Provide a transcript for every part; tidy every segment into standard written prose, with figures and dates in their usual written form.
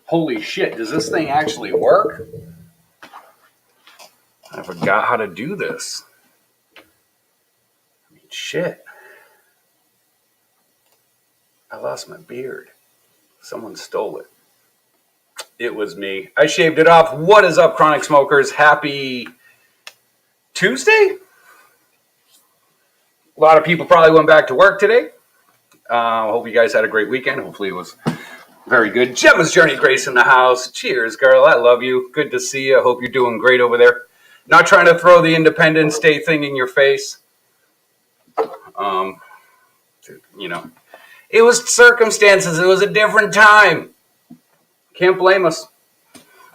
Holy shit, does this thing actually work? I forgot how to do this. I mean, shit. I lost my beard. Someone stole it. It was me. I shaved it off. What is up, chronic smokers? Happy Tuesday? A lot of people probably went back to work today. Hope you guys had a great weekend. Hopefully it was very good. Gemma's Journey Grace in the house. Cheers, girl. I love you. Good to see you. Hope you're doing great over there. Not trying to throw the Independence Day thing in your face. You know, it was circumstances. It was a different time. Can't blame us.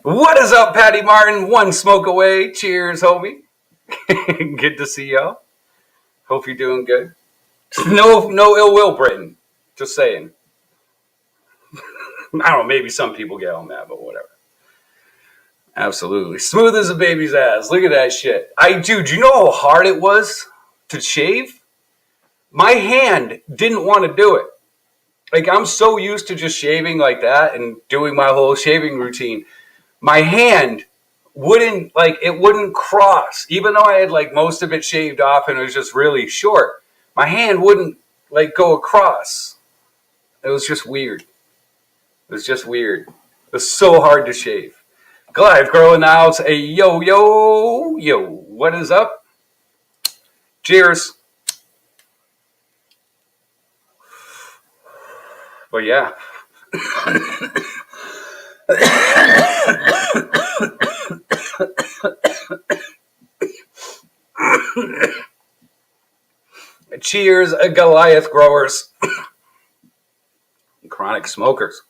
What is up, Patty Martin? One smoke away. Cheers, homie. Good to see y'all. Hope you're doing good. No ill will, Britain. Just saying. I don't know, maybe some people get on that, but whatever. Absolutely. Smooth as a baby's ass. Look at that shit. Dude, you know how hard it was to shave? My hand didn't want to do it. Like, I'm so used to just shaving like that and doing my whole shaving routine. My hand wouldn't cross. Even though I had, like, most of it shaved off and it was just really short, my hand wouldn't, like, go across. It was just weird. It was just weird. It was so hard to shave. Goliath girl in the house. Hey, yo. What is up? Cheers. But yeah. Cheers, Goliath growers. Chronic smokers.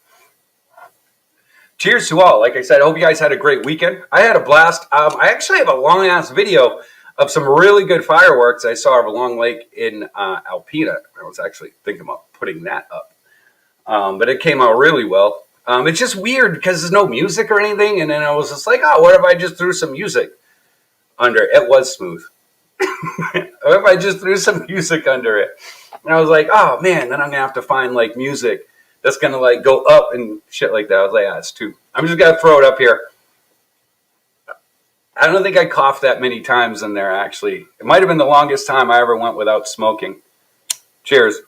Cheers to all. Like I said, I hope you guys had a great weekend. I had a blast. I actually have a long-ass video of some really good fireworks I saw over Long Lake in Alpena. I was actually thinking about putting that up. But it came out really well. It's just weird because there's no music or anything. And then I was just like, oh, what if I just threw some music under it? It was smooth. What if I just threw some music under it? And I was like, oh, man, then I'm going to have to find, like, music that's going to, like, go up and shit like that. I was like, it's too. I'm just going to throw it up here. I don't think I coughed that many times in there, actually. It might have been the longest time I ever went without smoking. Cheers.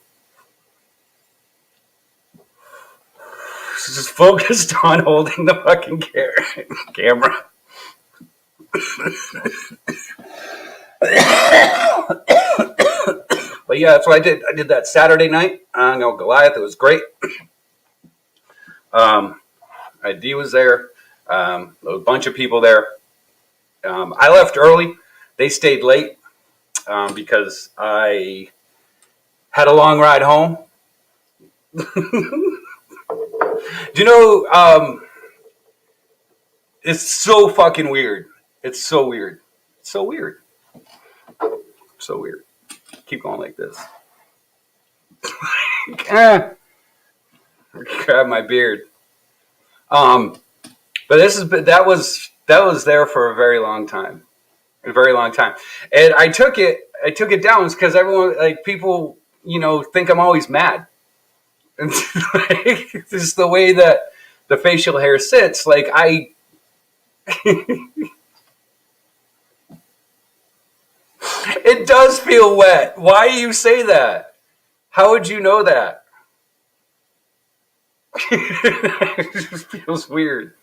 Just focused on holding the fucking camera. But yeah, that's what I did. I did that Saturday night. Goliath. It was great. ID was there. A bunch of people there. I left early. They stayed late because I had a long ride home. Do you know, it's so fucking weird. It's so weird. It's so weird. So weird. Keep going like this. Grab my beard. But that was there for a very long time. A very long time. And I took it down because everyone, like, people, think I'm always mad. And like, just the way that the facial hair sits, like it does feel wet. Why do you say that? How would you know that? It just feels weird.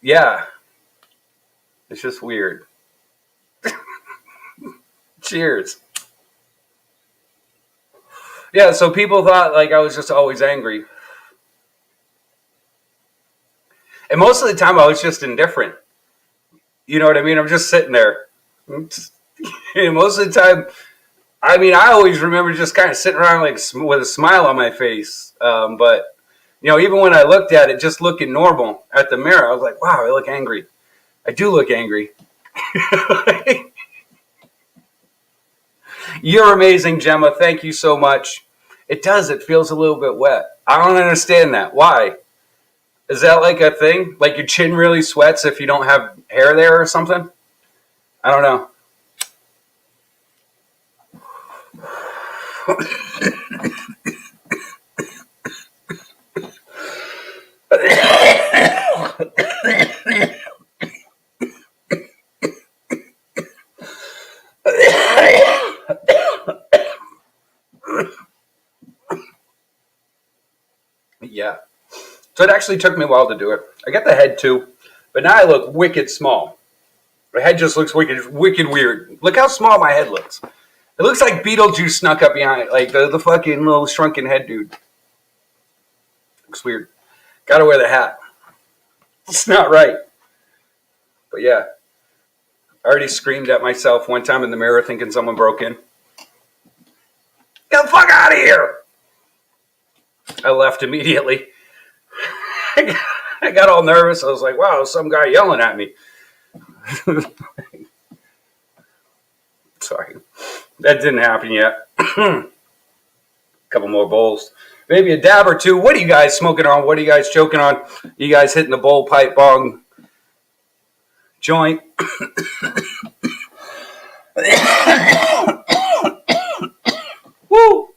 Yeah. It's just weird. Cheers. Yeah, so people thought, like, I was just always angry. And most of the time I was just indifferent. You know what I mean? I'm just sitting there. And most of the time, I mean, I always remember just kind of sitting around, like, with a smile on my face. But, even when I looked at it, just looking normal at the mirror, I was like, wow, I look angry. I do look angry. You're amazing, Gemma. Thank you so much. It does. It feels a little bit wet. I don't understand that. Why? Is that like a thing? Like your chin really sweats if you don't have hair there or something? I don't know. So it actually took me a while to do it. I got the head too, but now I look wicked small. My head just looks wicked weird. Look how small my head looks. It looks like Beetlejuice snuck up behind it, like the fucking little shrunken head dude. Looks weird. Gotta wear the hat. It's not right. But yeah, I already screamed at myself one time in the mirror thinking someone broke in. Get the fuck out of here! I left immediately. I got all nervous. I was like, wow, some guy yelling at me. Sorry. That didn't happen yet. Couple more bowls. Maybe a dab or two. What are you guys smoking on? What are you guys choking on? You guys hitting the bowl, pipe, bong, joint? Woo!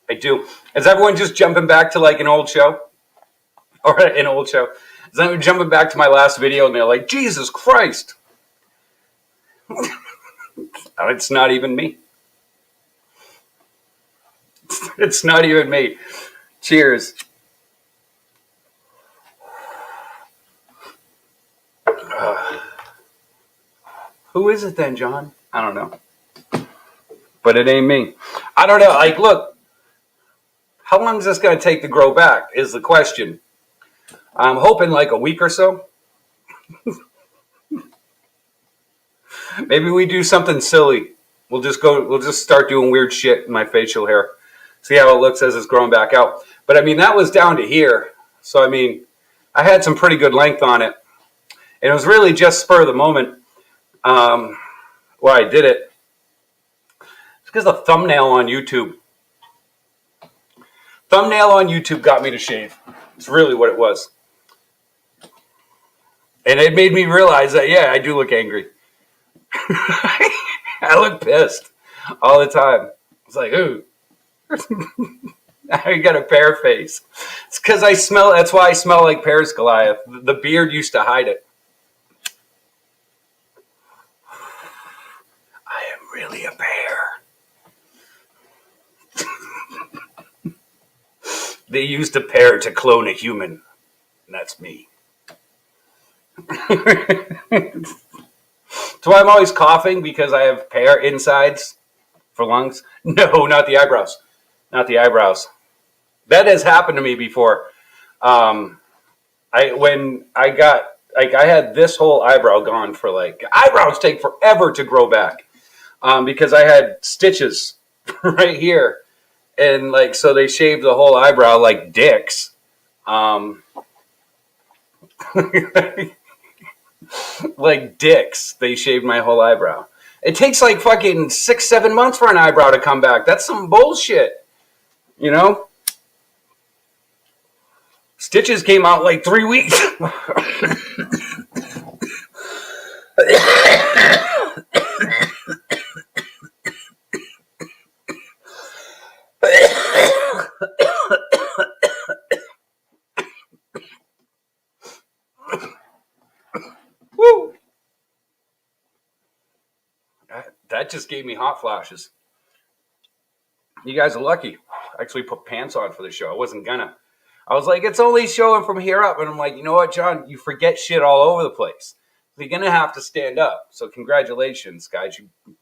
I do. Is everyone just jumping back to like an old show? Or an old show? Is anyone jumping back to my last video and they're like, Jesus Christ. It's not even me. It's not even me. Cheers. Who is it then, John? I don't know. But it ain't me. I don't know. Like, look. How long is this going to take to grow back is the question. I'm hoping like a week or so. Maybe we do something silly. We'll just start doing weird shit in my facial hair. See how it looks as it's growing back out. But I mean, that was down to here. So I mean, I had some pretty good length on it. And it was really just spur of the moment why I did it. It's because the thumbnail on YouTube got me to shave. It's really what it was. And it made me realize that, yeah, I do look angry. I look pissed all the time. It's like, ooh. I got a pear face. It's because that's why I smell like Pear's Goliath. The beard used to hide it. I am really a pear. They used a pear to clone a human. And that's me. So I'm always coughing because I have pear insides for lungs. No, not the eyebrows. Not the eyebrows. That has happened to me before. I had this whole eyebrow gone for like, eyebrows take forever to grow back because I had stitches right here. And like, so they shaved the whole eyebrow like dicks. Like dicks, they shaved my whole eyebrow. It takes like fucking 6-7 months for an eyebrow to come back. That's some bullshit, you know? Stitches came out like 3 weeks. Woo! That just gave me hot flashes. You guys are lucky. I actually put pants on for the show. I wasn't gonna. I was like, it's only showing from here up. And I'm like, you know what, John? You forget shit all over the place. You're going to have to stand up. So congratulations, guys.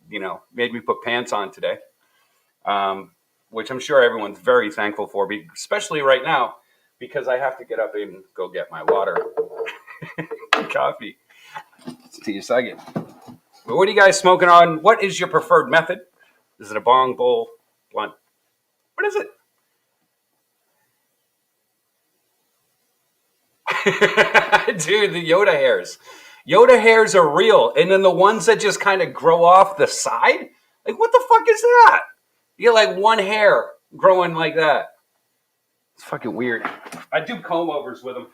You know, made me put pants on today, which I'm sure everyone's very thankful for, especially right now, because I have to get up and go get my water. Coffee. See you second. But what are you guys smoking on? What is your preferred method? Is it a bong, bowl, blunt? What is it? Dude, the Yoda hairs. Yoda hairs are real. And then the ones that just kind of grow off the side? Like, what the fuck is that? You get like one hair growing like that. It's fucking weird. I do comb overs with them.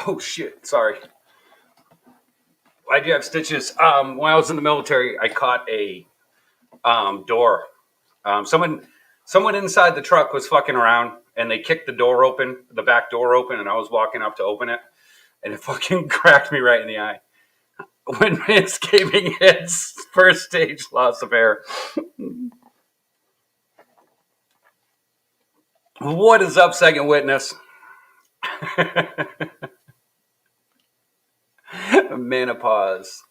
Oh, shit. Sorry. I do have stitches. When I was in the military, I caught a door. Someone inside the truck was fucking around, and they kicked the door open, the back door open, and I was walking up to open it, and it fucking cracked me right in the eye. when manscaping hits first stage loss of hair. What is up, second witness? Menopause.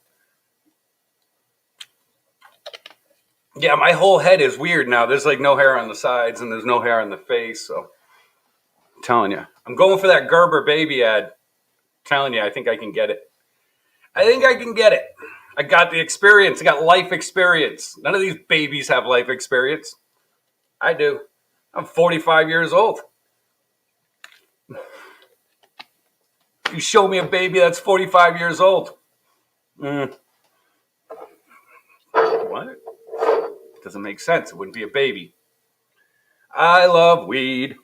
Yeah, my whole head is weird now. There's like no hair on the sides and there's no hair on the face. So I'm telling you, I'm going for that Gerber baby ad. I'm telling you, I think I can get it. I think I can get it. I got the experience. I got life experience. None of these babies have life experience. I do. I'm 45 years old. You show me a baby that's 45 years old. What? Doesn't make sense. It wouldn't be a baby. I love weed.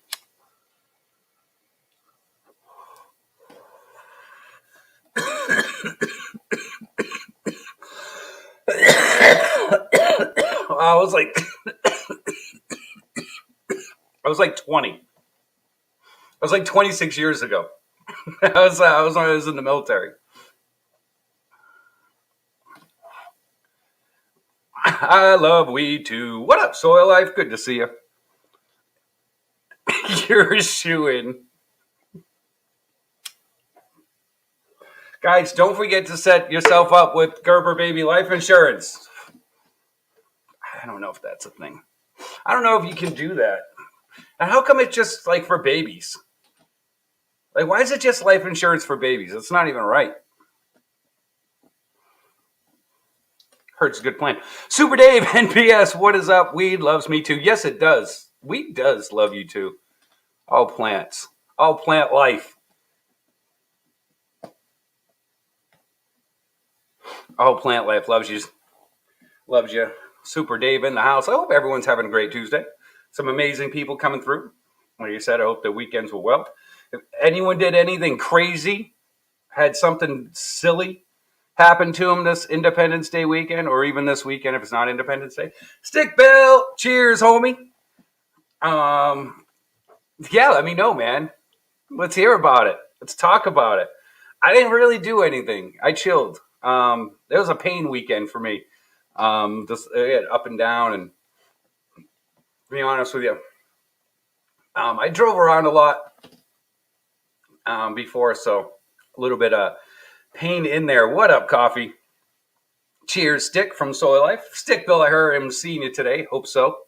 I was like, I was like 20. I was like 26 years ago. I was in the military. I love weed too. What up, Soil Life? Good to see you. You're a shoo-in. Guys, don't forget to set yourself up with Gerber Baby Life Insurance. I don't know if that's a thing. I don't know if you can do that. And how come it's just like for babies? Like, why is it just life insurance for babies? It's not even right. Hurts a good plan. Super Dave, NPS, what is up? Weed loves me too. Yes, it does. Weed does love you too. All plants. All plant life. All plant life loves you. Loves you. Super Dave in the house. I hope everyone's having a great Tuesday. Some amazing people coming through. Like you said, I hope the weekends were well. If anyone did anything crazy, had something silly happen to them this Independence Day weekend, or even this weekend if it's not Independence Day, stick bell. Cheers, homie. Yeah, let me know, man. Let's hear about it. Let's talk about it. I didn't really do anything. I chilled. It was a pain weekend for me. Just up and down, and to be honest with you, I drove around a lot before, so a little bit of pain in there. What up, coffee? Cheers, Stick from Soil Life. Stick Bill, I heard him seeing you today. Hope so.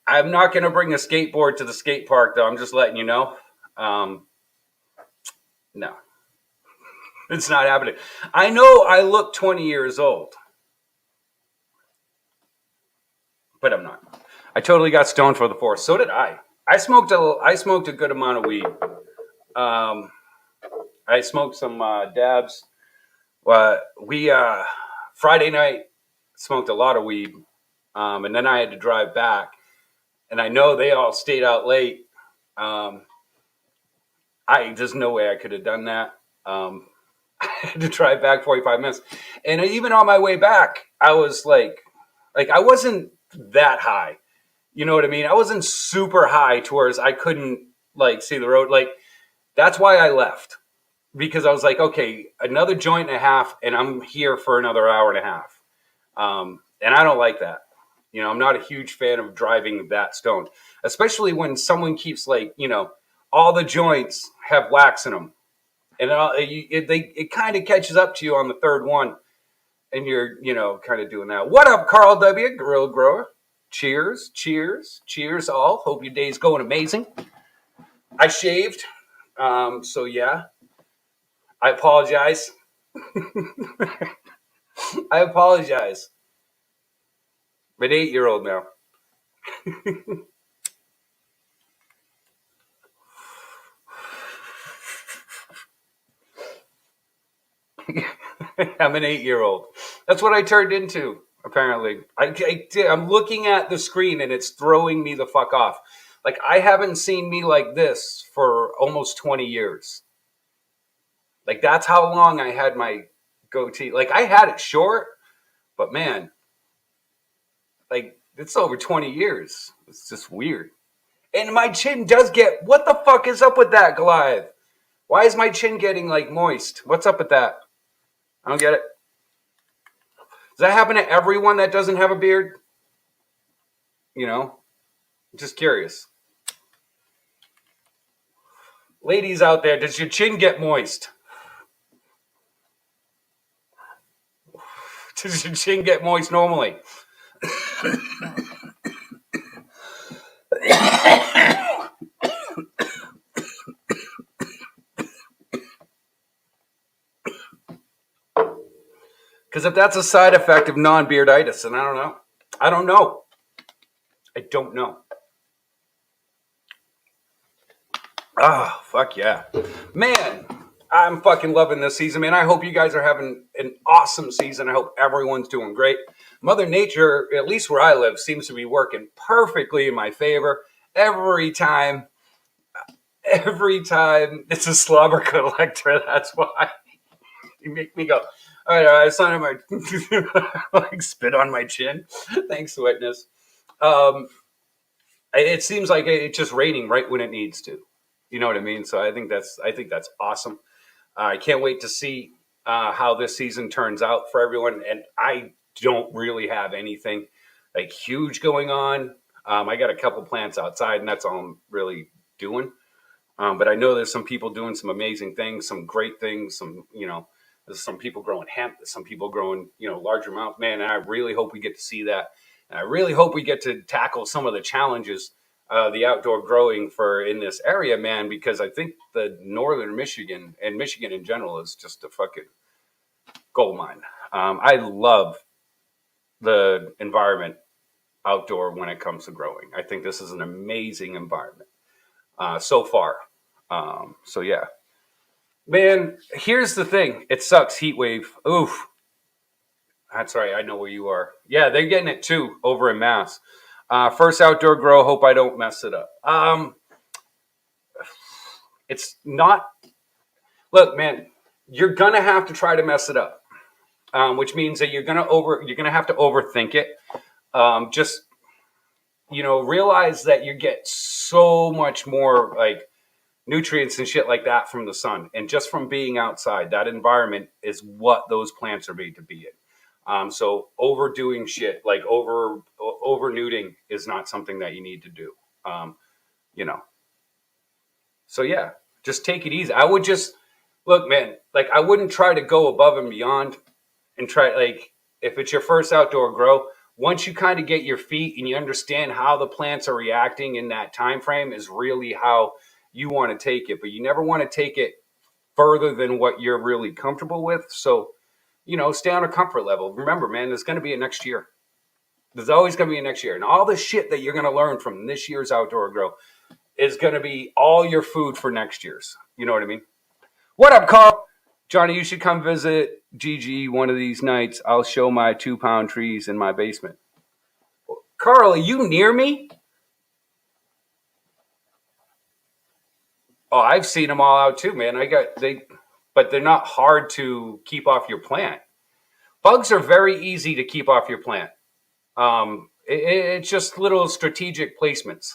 I'm not going to bring a skateboard to the skate park, though. I'm just letting you know. No, it's not happening. I know I look 20 years old, but I'm not. I totally got stoned for the 4th. So did I. I smoked a good amount of weed. I smoked some dabs. We Friday night smoked a lot of weed, and then I had to drive back. And I know they all stayed out late. There's no way I could have done that. I had to drive back 45 minutes, and even on my way back, I was like I wasn't that high. You know what I mean? I wasn't super high towards I couldn't see the road. That's why I left, because I was like, okay, another joint and a half, and I'm here for another hour and a half. And I don't like that. I'm not a huge fan of driving that stoned, especially when someone keeps all the joints have wax in them, and it kind of catches up to you on the third one, and you're kind of doing that. What up, Carl W. Grill Grower? Cheers, cheers, cheers, all. Hope your day's going amazing. I shaved, so yeah. I apologize. I apologize. I'm an 8-year-old now. I'm an 8-year-old. That's what I turned into, apparently. I'm looking at the screen and it's throwing me the fuck off. I haven't seen me like this for almost 20 years. That's how long I had my goatee. I had it short, but man, it's over 20 years. It's just weird. And my chin does get, what the fuck is up with that, Goliath? Why is my chin getting like moist? What's up with that? I don't get it. Does that happen to everyone that doesn't have a beard? You know, just curious. Ladies out there, does your chin get moist? Does your chin get moist normally? Because if that's a side effect of non-bearditis, then I don't know. I don't know. I don't know. Ah, fuck yeah. Man, I'm fucking loving this season, man. I hope you guys are having an awesome season. I hope everyone's doing great. Mother Nature, at least where I live, seems to be working perfectly in my favor. Every time it's a slobber collector. That's why you make me go, all right, I sign on my, like spit on my chin. Thanks, witness. Um, it seems like it's just raining right when it needs to. You know what I mean? So I think that's awesome. I can't wait to see how this season turns out for everyone. And I don't really have anything like huge going on. I got a couple plants outside, and that's all I'm really doing. But I know there's some people doing some amazing things, some great things. There's some people growing hemp, some people growing larger amounts. Man, and I really hope we get to see that. And I really hope we get to tackle some of the challenges the outdoor growing for in this area, man, because I think the northern Michigan and Michigan in general is just a fucking gold mine. I love the environment outdoor when it comes to growing. I think this is an amazing environment so far. So yeah, man. Here's the thing: it sucks. Heat wave. Oof. That's right. I know where you are. Yeah, they're getting it too over in Mass. First outdoor grow. Hope I don't mess it up. It's not. Look, man, you're gonna have to try to mess it up, which means that you're gonna have to overthink it. Just realize that you get so much more like nutrients and shit like that from the sun, and just from being outside. That environment is what those plants are made to be in. So overdoing shit like over nuding is not something that you need to do. Um, you know. So yeah, just take it easy. I would just look, man. Like I wouldn't try to go above and beyond and try like if it's your first outdoor grow. Once you kind of get your feet and you understand how the plants are reacting in that time frame is really how you want to take it. But you never want to take it further than what you're really comfortable with. So stay on a comfort level. Remember, man, there's going to be a next year. There's always going to be a next year. And all the shit that you're going to learn from this year's outdoor grow is going to be all your food for next year's. You know what I mean? What up, Carl? Johnny, you should come visit GG one of these nights. I'll show my 2-pound trees in my basement. Carl, are you near me? Oh, I've seen them all out too, man. But they're not hard to keep off your plant. Bugs are very easy to keep off your plant. It's just little strategic placements,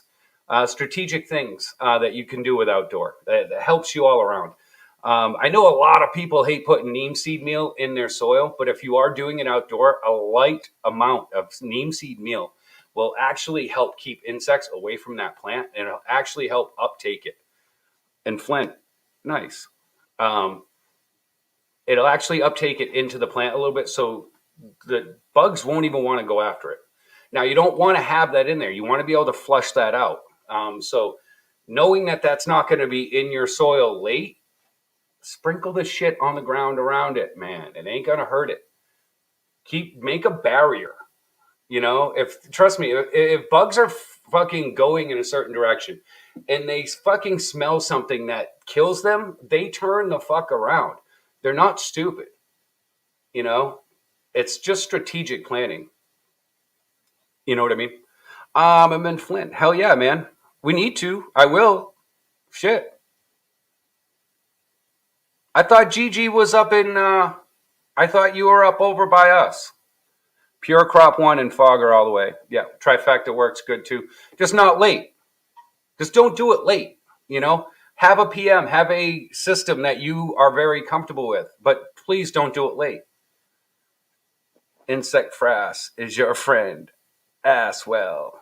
strategic things that you can do with outdoor that helps you all around. I know a lot of people hate putting neem seed meal in their soil, but if you are doing it outdoor, a light amount of neem seed meal will actually help keep insects away from that plant, and it'll actually help uptake it. And Flint, nice. Um, it'll actually uptake it into the plant a little bit, so the bugs won't even want to go after it. Now, you don't want to have that in there. You want to be able to flush that out. So knowing that that's not going to be in your soil late, sprinkle the shit on the ground around it, man. It ain't going to hurt it. Make a barrier. Trust me, if bugs are fucking going in a certain direction and they fucking smell something that kills them, they turn the fuck around. They're not stupid. It's just strategic planning. You know what I mean? I'm in Flint. Hell yeah, man. We need to. I will. Shit. I thought Gigi was up in. I thought you were up over by us. Pure Crop 1 and Fogger all the way. Yeah, trifecta works good too. Just not late. Just don't do it late. Have a PM, have a system that you are very comfortable with, but please don't do it late. Insect frass is your friend as well.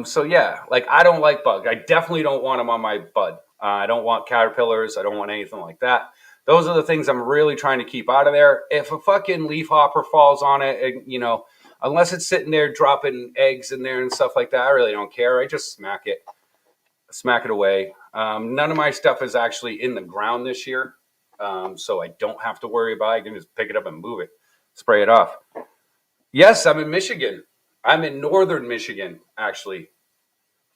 So yeah, like I don't like bugs. I definitely don't want them on my bud. I don't want caterpillars. I don't want anything like that. Those are the things I'm really trying to keep out of there. If a fucking leaf hopper falls on it, unless it's sitting there dropping eggs in there and stuff like that, I really don't care. I just smack it away. None of my stuff is actually in the ground this year, so I don't have to worry about it. I can just pick it up and move it, spray it off. Yes, I'm in Michigan. I'm in northern Michigan, actually.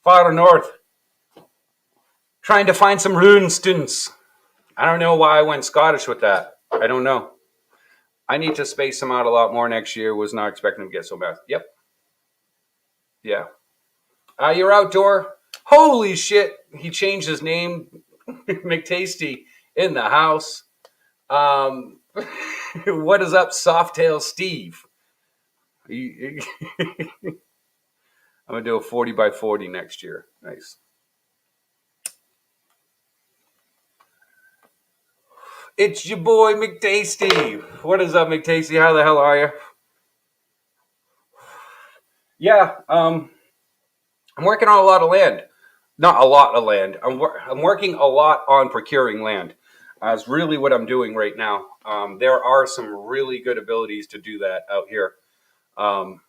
Far north. Trying to find some runestons. I don't know why I went Scottish with that. I don't know. I need to space them out a lot more next year. Was not expecting to get so bad. Yep. Yeah. You're outdoor. Holy shit. He changed his name. McTasty in the house. What is up, Softail Steve? I'm going to do a 40 by 40 next year. Nice. It's your boy McTasty. What is up, McTasty? How the hell are you? Yeah, I'm working on a lot of land. Not a lot of land. I'm working a lot on procuring land. That's really what I'm doing right now. There are some really good abilities to do that out here. Um,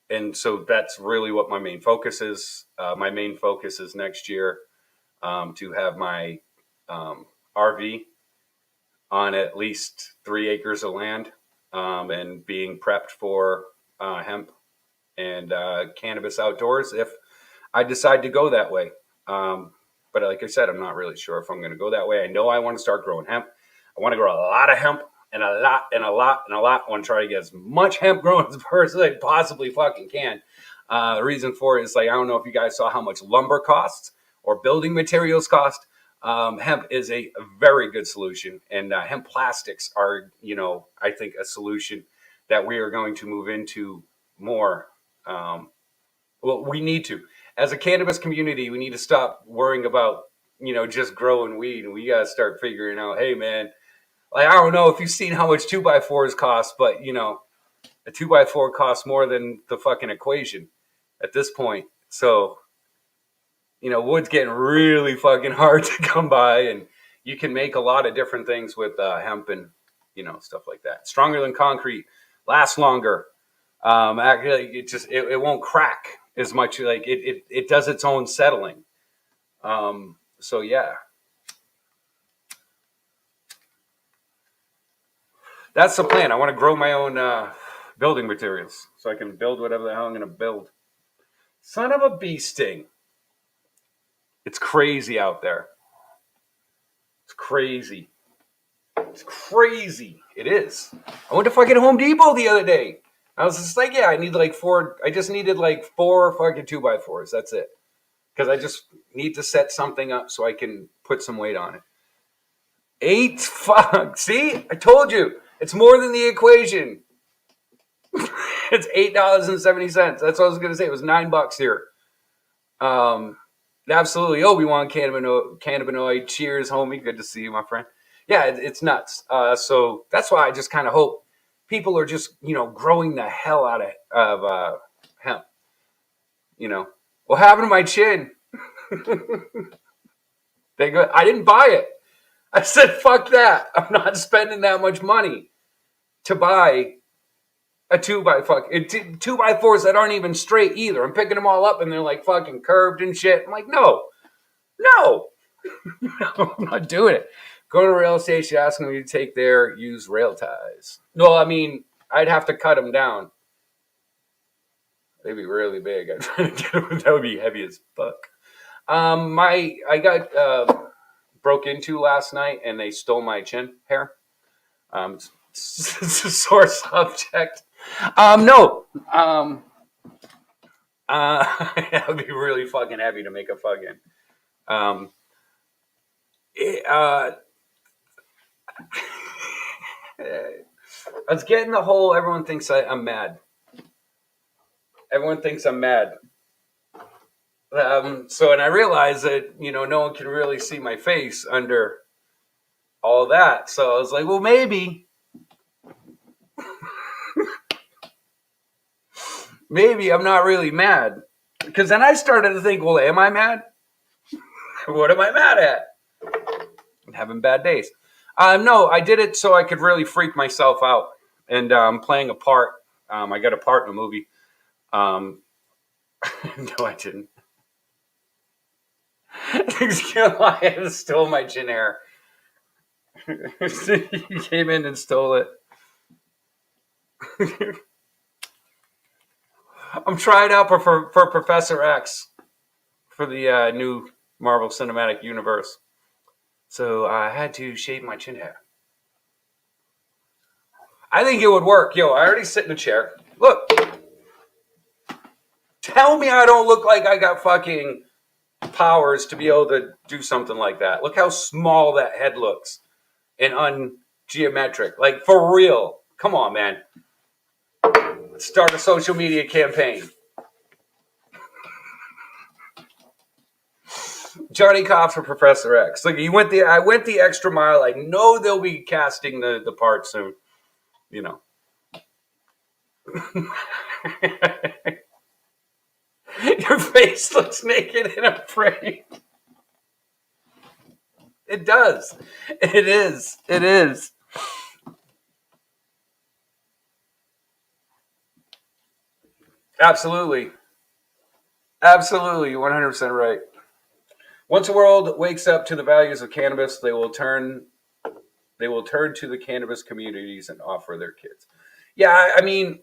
and so that's really what my main focus is. My main focus is next year to have my RV on at least 3 acres of land and being prepped for hemp and cannabis outdoors if I decide to go that way. But like I said, I'm not really sure if I'm going to go that way. I know I want to start growing hemp. I want to grow a lot of hemp and a lot and a lot and a lot. I want to try to get as much hemp grown as I possibly fucking can. The reason for it is like, I don't know if you guys saw how much lumber costs or building materials cost. Hemp is a very good solution, and hemp plastics are, I think a solution that we are going to move into more. Well, we need to, as a cannabis community, we need to stop worrying about, just growing weed, and we got to start figuring out, hey, man, like I don't know if you've seen how much 2x4s cost, but a 2x4 costs more than the fucking equation at this point. So wood's getting really fucking hard to come by, and you can make a lot of different things with hemp and stuff like that. Stronger than concrete, lasts longer. Actually, it won't crack as much. Like it does its own settling. So yeah, that's the plan. I want to grow my own building materials so I can build whatever the hell I'm going to build. Son of a bee sting. It's crazy out there. It's crazy. It's crazy. It is. I went to fucking Home Depot the other day. I was just like, yeah, I need like four. I just needed like 4 fucking 2x4s. That's it. Because I just need to set something up so I can put some weight on it. 8 fuck. See, I told you. It's more than the equation. It's $8.70. That's what I was gonna say. It was $9 here. Absolutely. Oh, we want cannabinoid. Cheers, homie. Good to see you, my friend. Yeah, it's nuts. So that's why I just kind of hope people are just growing the hell out of hemp. What happened to my chin? They go. I didn't buy it. I said, fuck that. I'm not spending that much money to buy a 2x4s that aren't even straight either. I'm picking them all up and they're like fucking curved and shit. I'm like, no, no, I'm not doing it. Go to a rail station, ask them to take their used rail ties. No, I mean, I'd have to cut them down. They'd be really big. I'd try to get them. That would be heavy as fuck. I got broke into last night and they stole my chin hair. It's a sore subject. No. That would be really fucking heavy to make a fucking. I was getting the whole. Everyone thinks I'm mad. Everyone thinks I'm mad. And I realized that, no one can really see my face under all that. So I was like, well, maybe I'm not really mad. Because then I started to think, well, am I mad? What am I mad at? I'm having bad days. No, I did it so I could really freak myself out. And playing a part. I got a part in a movie. Um, no, I didn't. I stole my chin hair. He came in and stole it. I'm trying out for Professor X for the new Marvel Cinematic Universe. So I had to shave my chin hair. I think it would work. Yo, I already sit in a chair. Look. Tell me I don't look like I got fucking powers to be able to do something like that. Look how small that head looks and ungeometric. Like, for real. Come on, man. Let's start a social media campaign. Johnny Cops for Professor X. Like, I went the extra mile. I know they'll be casting the part soon. Your face looks naked in a frame. It does. It is. It is. Absolutely. Absolutely. You're 100% right. Once the world wakes up to the values of cannabis, they will turn to the cannabis communities and offer their kids. Yeah, I mean,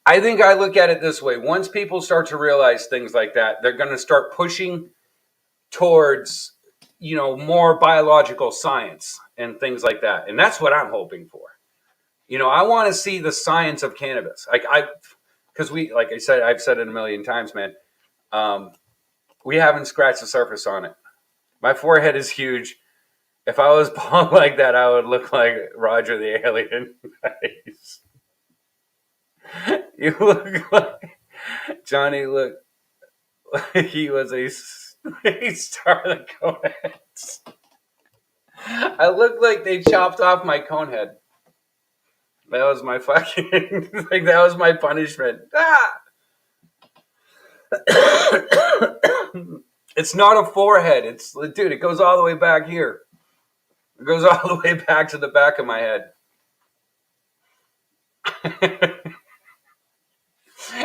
I think I look at it this way. Once people start to realize things like that, they're going to start pushing towards, more biological science and things like that. And that's what I'm hoping for. I want to see the science of cannabis. Because like I said, I've said it a million times, man. We haven't scratched the surface on it. My forehead is huge. If I was bald like that, I would look like Roger the Alien. Nice. You look like Johnny. Look, like he was a star of the Coneheads. I look like they chopped off my Conehead. That was my fucking that was my punishment. Ah! It's not a forehead. It goes all the way back here. It goes all the way back to the back of my head.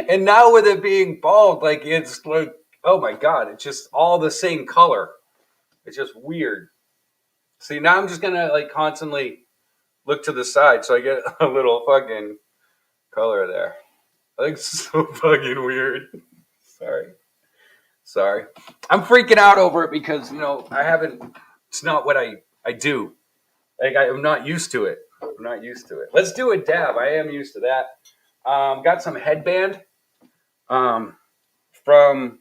And now with it being bald, like it's like, oh my god, it's just all the same color. It's just weird. See, now I'm just gonna like constantly look to the side so I get a little fucking color there. Like so fucking weird. Sorry. I'm freaking out over it because I haven't. It's not what I do. Like I'm not used to it. I'm not used to it. Let's do a dab. I am used to that. Got some headband from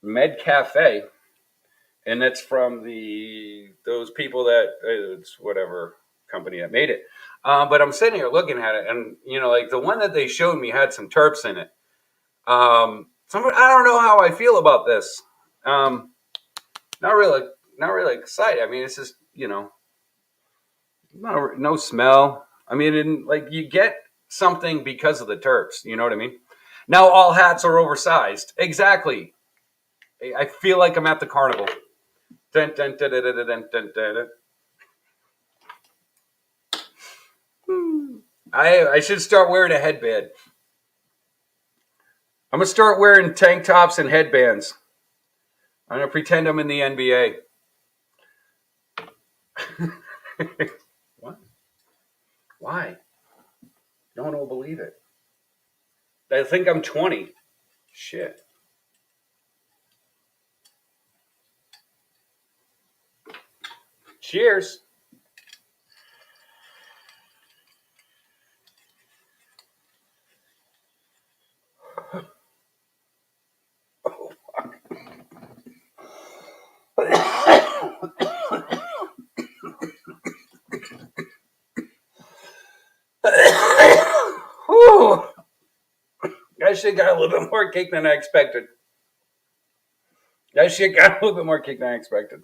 Med Cafe, and that's from those people that it's whatever company that made it. But I'm sitting here looking at it, and like the one that they showed me had some terps in it. So I don't know how I feel about this. Not really excited. I mean, it's just no smell. I mean, like you get something because of the terps. You know what I mean? Now all hats are oversized. Exactly. I feel like I'm at the carnival. Dun, dun, dun, dun, dun, dun, dun, dun. I should start wearing a headband. I'm gonna start wearing tank tops and headbands. I'm gonna pretend I'm in the NBA. What? Why? No one will believe it. They think I'm 20. Shit. Cheers. Oh, That shit got a little bit more kick than I expected. That shit got a little bit more kick than I expected.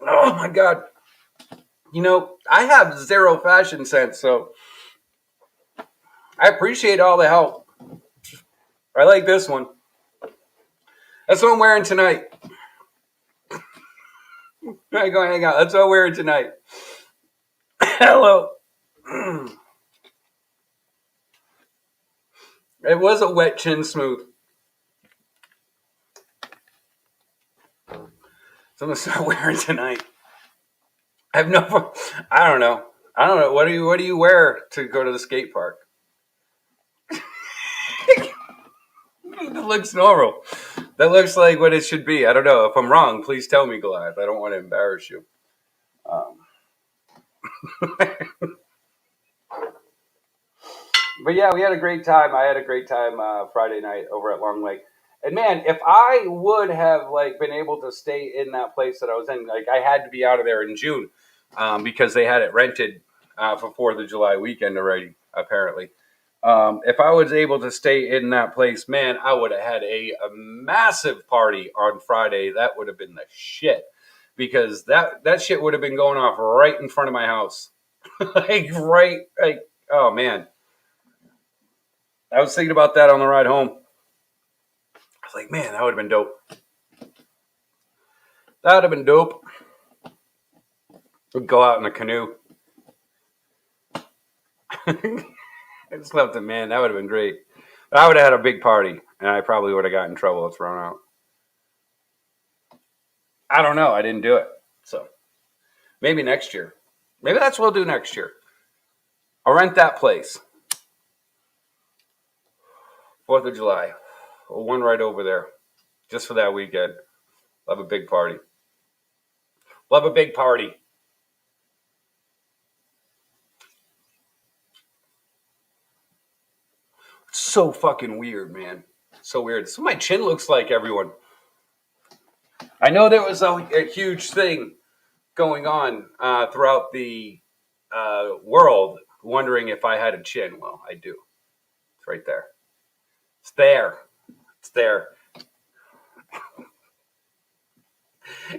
Oh my God. You know, I have zero fashion sense, so I appreciate all the help. I like this one. That's what I'm wearing tonight. I go hang out. That's what I'm wearing tonight. Hello. It was a wet chin smooth. So I'm gonna start wearing tonight. I have no. I don't know. I don't know. What do you wear to go to the skate park? It looks normal. That looks like what it should be. I don't know. If I'm wrong, please tell me, Goliath. I don't want to embarrass you. But yeah, we had a great time. I had a great time Friday night over at Long Lake. And man, if I would have like been able to stay in that place that I was in, like I had to be out of there in June because they had it rented for 4th of July weekend already, apparently. If I was able to stay in that place, man, I would have had a massive party on Friday. That would have been the shit because that shit would have been going off right in front of my house. Oh man. I was thinking about that on the ride home. I was like, man, that would have been dope. That would have been dope. We'd go out in a canoe. I just loved it, man. That would have been great. But I would have had a big party, and I probably would have gotten in trouble and thrown out. I don't know. I didn't do it. So maybe next year. Maybe that's what we'll do next year. I'll rent that place. 4th of July. One right over there. Just for that weekend. Love a big party. Love a big party. It's so fucking weird, man. So weird. So my chin looks like everyone. I know there was a huge thing going on throughout the world, wondering if I had a chin. Well, I do. It's right there. It's there. It's there.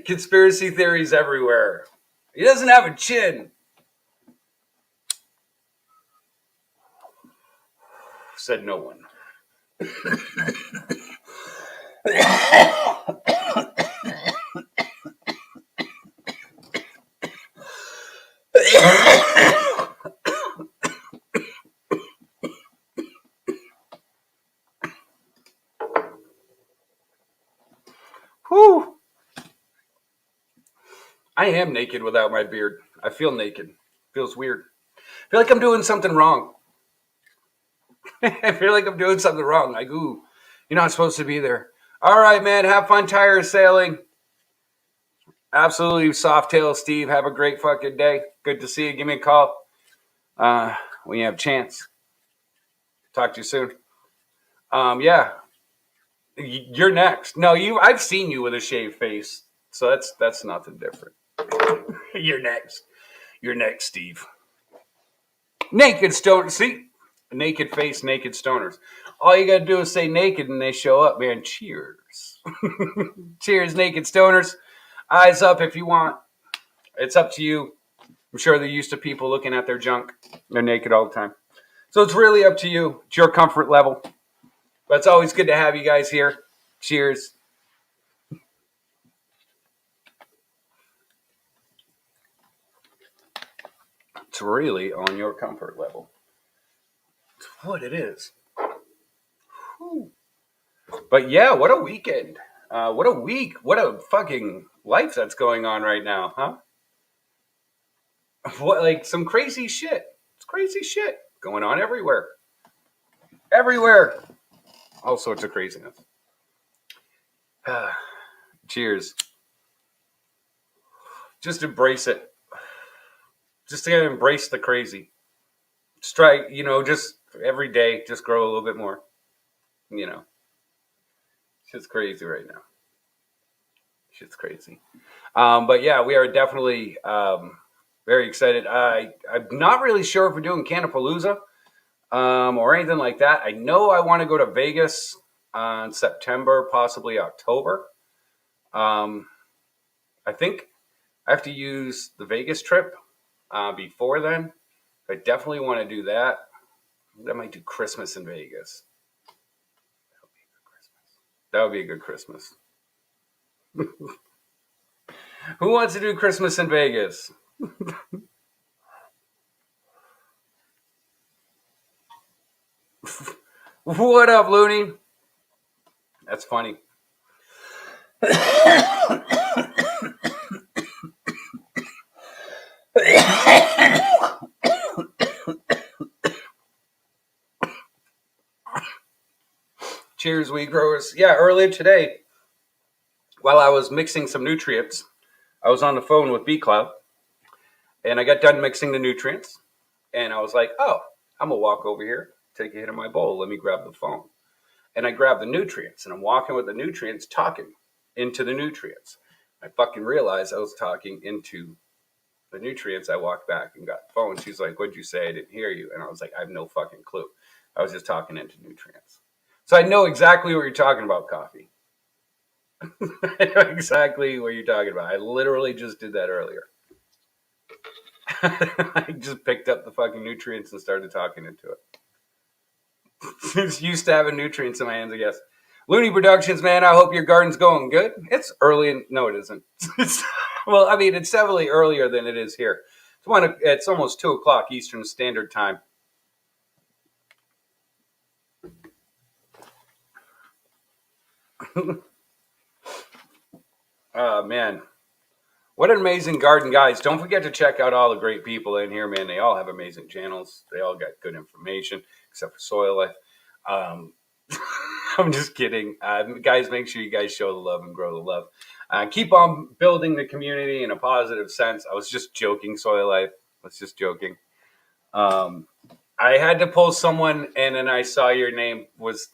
Conspiracy theories everywhere. He doesn't have a chin. Said no one. Whew. I am naked without my beard. I feel naked. Feels weird. I feel like I'm doing something wrong. I feel like I'm doing something wrong. Like, ooh, you're not supposed to be there. All right, man. Have fun tire sailing. Absolutely soft tail, Steve. Have a great fucking day. Good to see you. Give me a call when you have a chance. Talk to you soon. Yeah. You're next. No, I've seen you with a shaved face. So that's nothing different. You're next. You're next, Steve. Naked stoners. See? Naked face, naked stoners. All you got to do is say naked and they show up, man. Cheers. Cheers, naked stoners. Eyes up if you want. It's up to you. I'm sure they're used to people looking at their junk. They're naked all the time. So it's really up to you. It's your comfort level. But it's always good to have you guys here. Cheers. It's really on your comfort level. It's what it is. Whew. But yeah, what a weekend. What a week. What a fucking life that's going on right now, huh? What, like some crazy shit. It's crazy shit going on everywhere. Everywhere. All sorts of craziness. Cheers. Just embrace it. Just to embrace the crazy. Just try, just every day, just grow a little bit more. You know, shit's crazy right now. Shit's crazy. But yeah, we are definitely very excited. I'm not really sure if we're doing Cannapalooza or anything like that. I know I want to go to Vegas in September, possibly October. I think I have to use the Vegas trip before then. I definitely want to do that. I might do Christmas in Vegas. That would be a good Christmas. Who wants to do Christmas in Vegas? What up, Looney? That's funny. Cheers, weed growers. Yeah, earlier today, while I was mixing some nutrients, I was on the phone with B Cloud, and I got done mixing the nutrients, and I was like, oh, I'm going to walk over here, take a hit of my bowl, let me grab the phone. And I grabbed the nutrients, and I'm walking with the nutrients, talking into the nutrients. I fucking realized I was talking into the nutrients. I walked back and got the phone. She's like, what'd you say? I didn't hear you. And I was like, I have no fucking clue. I was just talking into nutrients. So I know exactly what you're talking about, Coffee. I know exactly what you're talking about. I literally just did that earlier. I just picked up the fucking nutrients and started talking into it. It's used to having nutrients in my hands, I guess. Looney Productions, man, I hope your garden's going good. It's early. No, it isn't. Well, I mean, it's definitely earlier than it is here. It's almost 2 o'clock Eastern Standard Time. Oh, man. What an amazing garden, guys. Don't forget to check out all the great people in here, man. They all have amazing channels. They all got good information, except for Soil Life. I'm just kidding. Guys, make sure you guys show the love and grow the love. Keep on building the community in a positive sense. I was just joking, Soil Life. I was just joking. I had to pull someone, and then I saw your name was,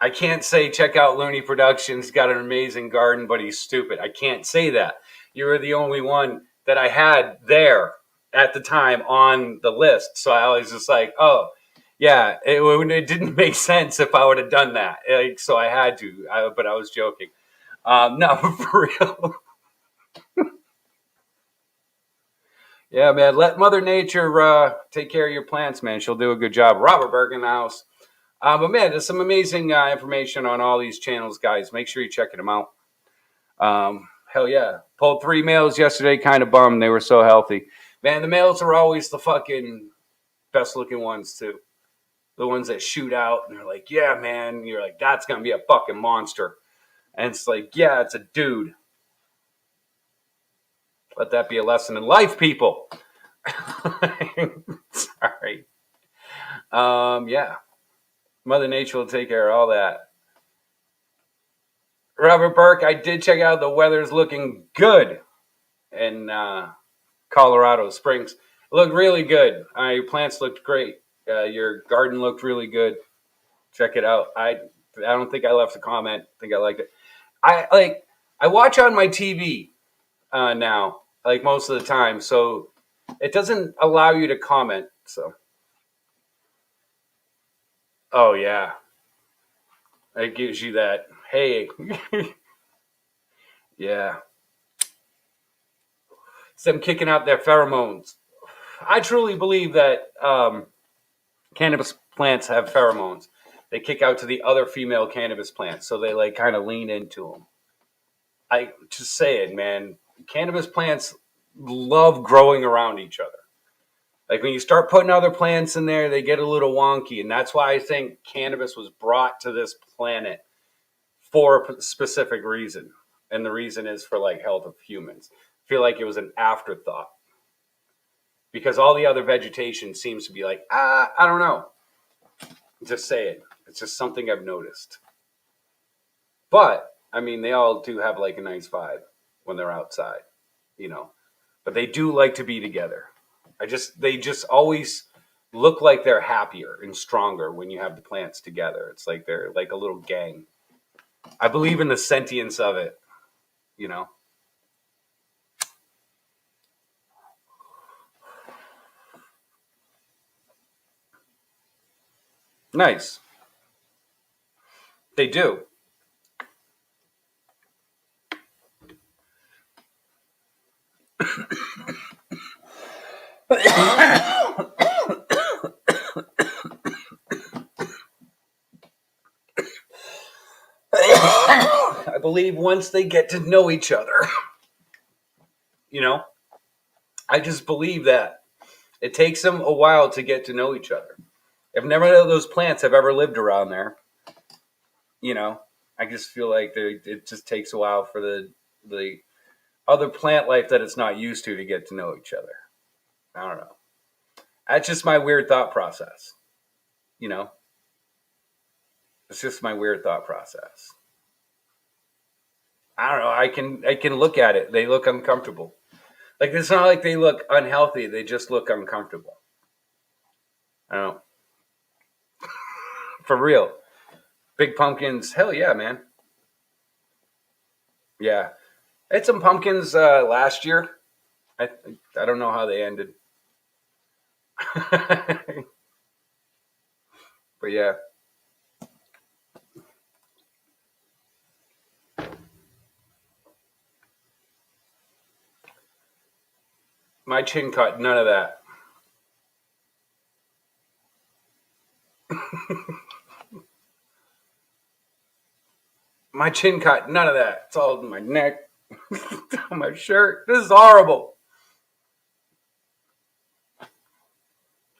I can't say check out Looney Productions. He's got an amazing garden, but he's stupid. I can't say that. You were the only one that I had there at the time on the list. So I was just like, oh, yeah, it didn't make sense if I would have done that. So I had to, but I was joking. No, for real. Yeah, man. Let Mother Nature take care of your plants, man. She'll do a good job. Robert Berg in the house. But man, there's some amazing information on all these channels, guys. Make sure you're checking them out. Hell yeah. Pulled 3 males yesterday. Kind of bummed. They were so healthy. Man, the males are always the fucking best looking ones, too. The ones that shoot out and they're like, yeah, man. You're like, that's going to be a fucking monster. And it's like, yeah, it's a dude. Let that be a lesson in life, people. Sorry. Yeah. Mother Nature will take care of all that. Robert Burke, I did check out the weather's looking good in Colorado Springs. It looked really good. Your plants looked great. Your garden looked really good. Check it out. I don't think I left a comment. I think I liked it. I watch on my TV now, like most of the time, so it doesn't allow you to comment. So, oh yeah, it gives you that. Hey, yeah, it's them kicking out their pheromones. I truly believe that cannabis plants have pheromones. They kick out to the other female cannabis plants, so they like kind of lean into them. I just say it, man. Cannabis plants love growing around each other. Like when you start putting other plants in there, they get a little wonky, and that's why I think cannabis was brought to this planet for a specific reason, and the reason is for like health of humans. I feel like it was an afterthought. because all the other vegetation seems to be like, I don't know. Just say it. It's just something I've noticed. But I mean, they all do have like a nice vibe when they're outside, you know. But they do like to be together. They just always look like they're happier and stronger when you have the plants together. It's like they're like a little gang. I believe in the sentience of it, you know. Nice. They do. I believe once they get to know each other, you know, I just believe that it takes them a while to get to know each other. If never of those plants have ever lived around there, you know, I just feel like it just takes a while for the other plant life that it's not used to get to know each other. I don't know. That's just my weird thought process. You know, it's just my weird thought process. I don't know. I can look at it. They look uncomfortable. Like it's not like they look unhealthy. They just look uncomfortable. I don't know. For real. Big pumpkins. Hell yeah, man. Yeah. I had some pumpkins last year. I I don't know how they ended. But yeah, my chin cut none of that. My chin cut none of that. It's all in my neck, on my shirt. This is horrible.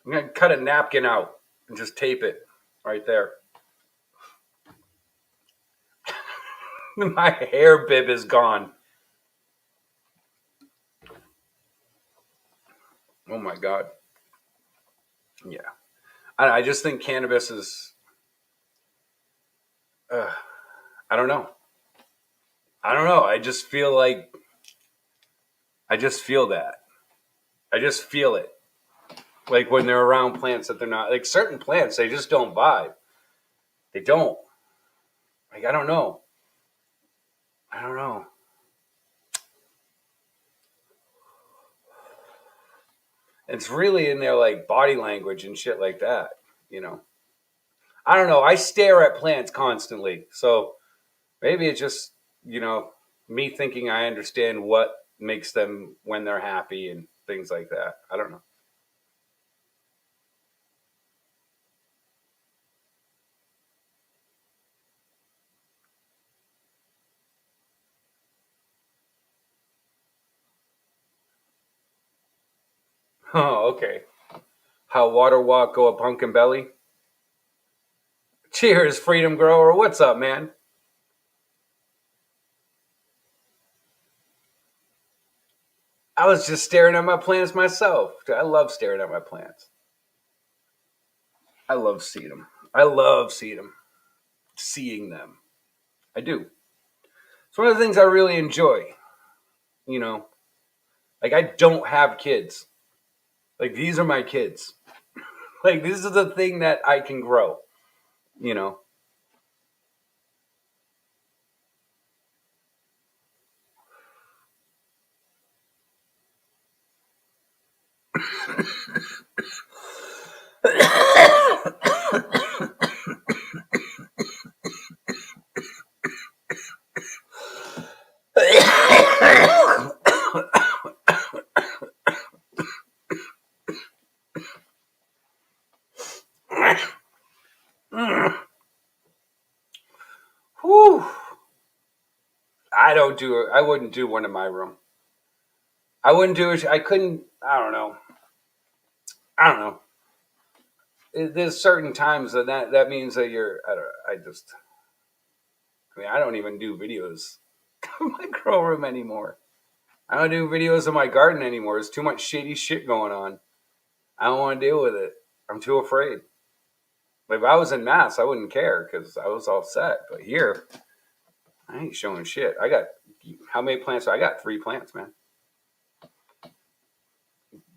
I'm gonna cut a napkin out and just tape it right there. My hair bib is gone. Oh my god. Yeah. I just think cannabis is. Uh, I don't know. I don't know. I just feel like I just feel that. I just feel it. Like when they're around plants that they're not like certain plants, they just don't vibe. They don't. Like I don't know. I don't know. It's really in their like body language and shit like that. You know. I don't know. I stare at plants constantly, so maybe it's just me thinking I understand what makes them when they're happy and things like that. I don't know. Oh, okay. How water walk go a pumpkin belly? Cheers, freedom grower. What's up, man? I was just staring at my plants myself. I love staring at my plants. I love seeing them. I love seeing them. Seeing them. I do. It's one of the things I really enjoy. You know, like I don't have kids. Like these are my kids. Like this is the thing that I can grow. You know. Whew. I don't do it. I wouldn't do one in my room. I wouldn't do it. I couldn't. I don't know. I don't know. There's certain times that means that you're. I don't. I just. I mean, I don't even do videos in my grow room anymore. I don't do videos of my garden anymore. There's too much shady shit going on. I don't want to deal with it. I'm too afraid. Like, if I was in Mass, I wouldn't care because I was all set. But here, I ain't showing shit. I got how many plants? I got 3 plants, man.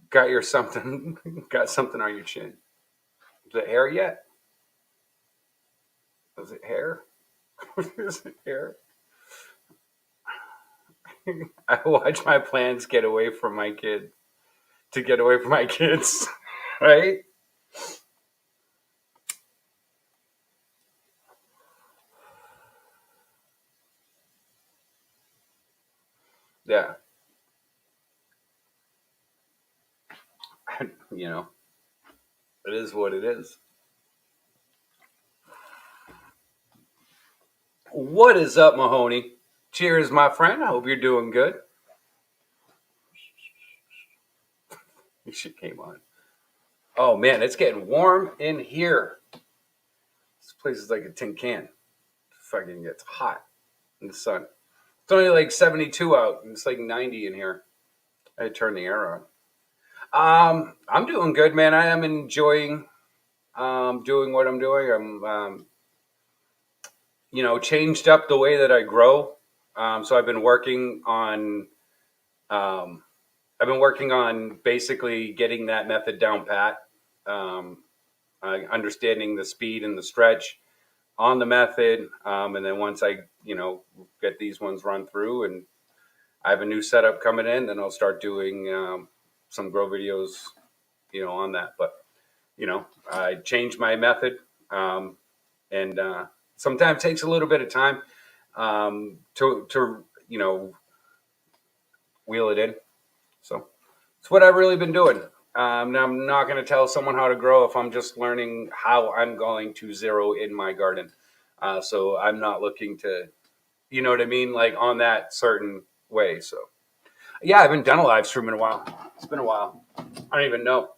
Got your something? Got something on your chin? Is it hair yet? Is it hair? Is it hair? I watch my plants get away from my kid to get away from my kids, right? Yeah, you know, it is what it is. What is up, Mahoney? Cheers, my friend. I hope you're doing good. This shit came on. Oh man, it's getting warm in here. This place is like a tin can. It fucking gets hot in the sun. It's only like 72 out, and it's like 90 in here. I turned the air on. I'm doing good, man. I am enjoying doing what I'm doing. Changed up the way that I grow. So um, I've been working on basically getting that method down pat, understanding the speed and the stretch on the method. And then once I, get these ones run through and I have a new setup coming in, then I'll start doing some grow videos, on that. But, I changed my method, and sometimes takes a little bit of time to wheel it in. So it's what I've really been doing. Now I'm not going to tell someone how to grow if I'm just learning how I'm going to zero in my garden. So I'm not looking to, you know what I mean, like on that certain way. So yeah, I haven't done a live stream in a while. It's been a while. I don't even know.